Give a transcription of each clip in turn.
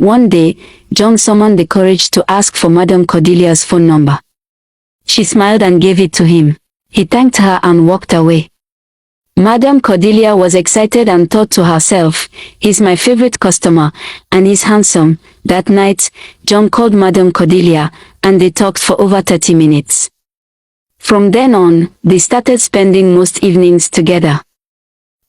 One day, John summoned the courage to ask for Madame Cordelia's phone number. She smiled and gave it to him. He thanked her and walked away. Madame Cordelia was excited and thought to herself, "He's my favorite customer, and he's handsome." That night, John called Madame Cordelia, and they talked for over 30 minutes. From then on, they started spending most evenings together.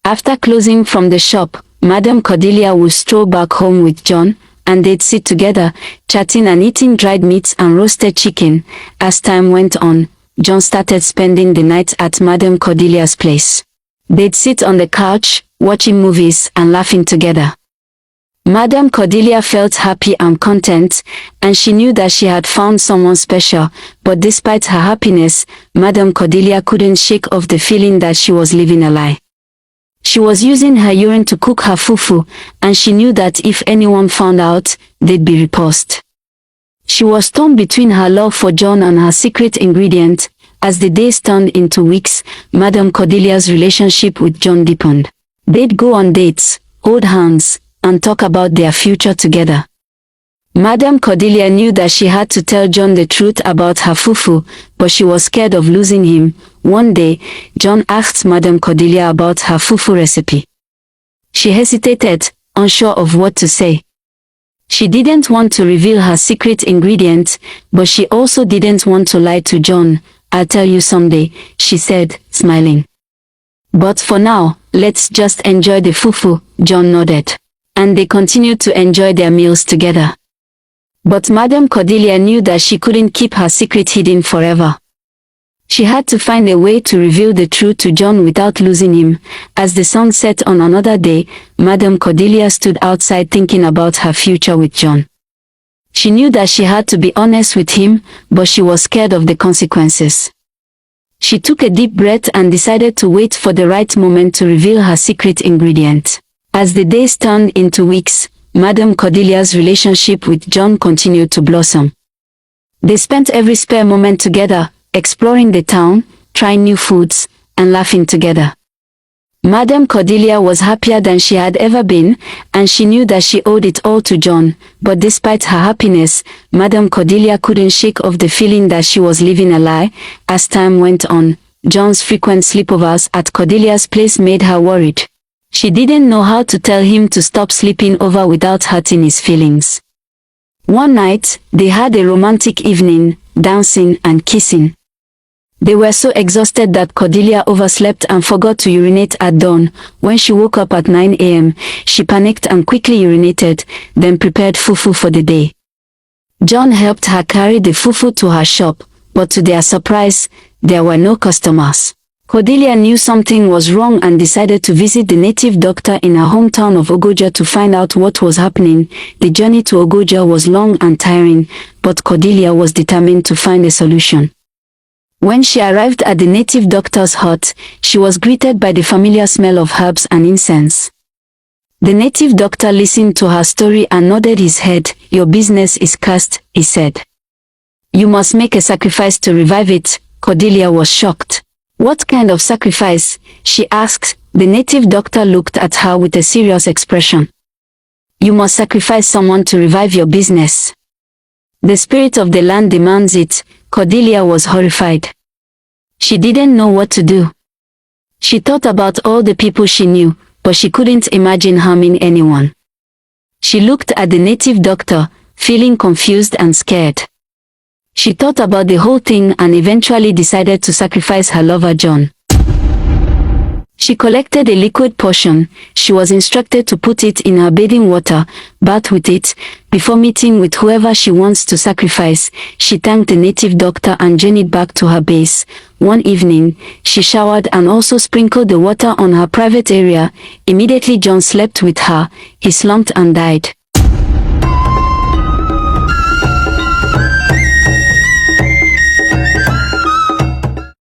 After closing from the shop, Madame Cordelia would stroll back home with John, and they'd sit together, chatting and eating dried meats and roasted chicken. As time went on, John started spending the night at Madame Cordelia's place. They'd sit on the couch, watching movies and laughing together. Madame Cordelia felt happy and content, and she knew that she had found someone special, but despite her happiness, Madame Cordelia couldn't shake off the feeling that she was living a lie. She was using her urine to cook her fufu, and she knew that if anyone found out, they'd be repulsed. She was torn between her love for John and her secret ingredient. As the days turned into weeks, Madame Cordelia's relationship with John deepened. They'd go on dates, hold hands, and talk about their future together. Madame Cordelia knew that she had to tell John the truth about her fufu, but she was scared of losing him. One day, John asked Madame Cordelia about her fufu recipe. She hesitated, unsure of what to say. She didn't want to reveal her secret ingredient, but she also didn't want to lie to John. "I'll tell you someday," she said, smiling. "But for now, let's just enjoy the fufu." John nodded. And they continued to enjoy their meals together. But Madame Cordelia knew that she couldn't keep her secret hidden forever. She had to find a way to reveal the truth to John without losing him. As the sun set on another day, Madame Cordelia stood outside thinking about her future with John. She knew that she had to be honest with him, but she was scared of the consequences. She took a deep breath and decided to wait for the right moment to reveal her secret ingredient. As the days turned into weeks, Madame Cordelia's relationship with John continued to blossom. They spent every spare moment together, exploring the town, trying new foods, and laughing together. Madame Cordelia was happier than she had ever been, and she knew that she owed it all to John. But despite her happiness, Madame Cordelia couldn't shake off the feeling that she was living a lie. As time went on, John's frequent sleepovers at Cordelia's place made her worried. She didn't know how to tell him to stop sleeping over without hurting his feelings. One night, they had a romantic evening, dancing and kissing. They were so exhausted that Cordelia overslept and forgot to urinate at dawn. When she woke up at 9 a.m., she panicked and quickly urinated, then prepared fufu for the day. John helped her carry the fufu to her shop, but to their surprise, there were no customers. Cordelia knew something was wrong and decided to visit the native doctor in her hometown of Ogoja to find out what was happening. The journey to Ogoja was long and tiring, but Cordelia was determined to find a solution. When she arrived at the native doctor's hut, she was greeted by the familiar smell of herbs and incense. The native doctor listened to her story and nodded his head. "Your business is cursed," he said. "You must make a sacrifice to revive it." Cordelia was shocked. "What kind of sacrifice?" she asked. The native doctor looked at her with a serious expression. "You must sacrifice someone to revive your business. The spirit of the land demands it." Cordelia was horrified. She didn't know what to do. She thought about all the people she knew, but she couldn't imagine harming anyone. She looked at the native doctor, feeling confused and scared. She thought about the whole thing and eventually decided to sacrifice her lover John. She collected a liquid potion. She was instructed to put it in her bathing water, bath with it, before meeting with whoever she wants to sacrifice. She thanked the native doctor and journeyed back to her base. One evening, she showered and also sprinkled the water on her private area. Immediately John slept with her. He slumped and died.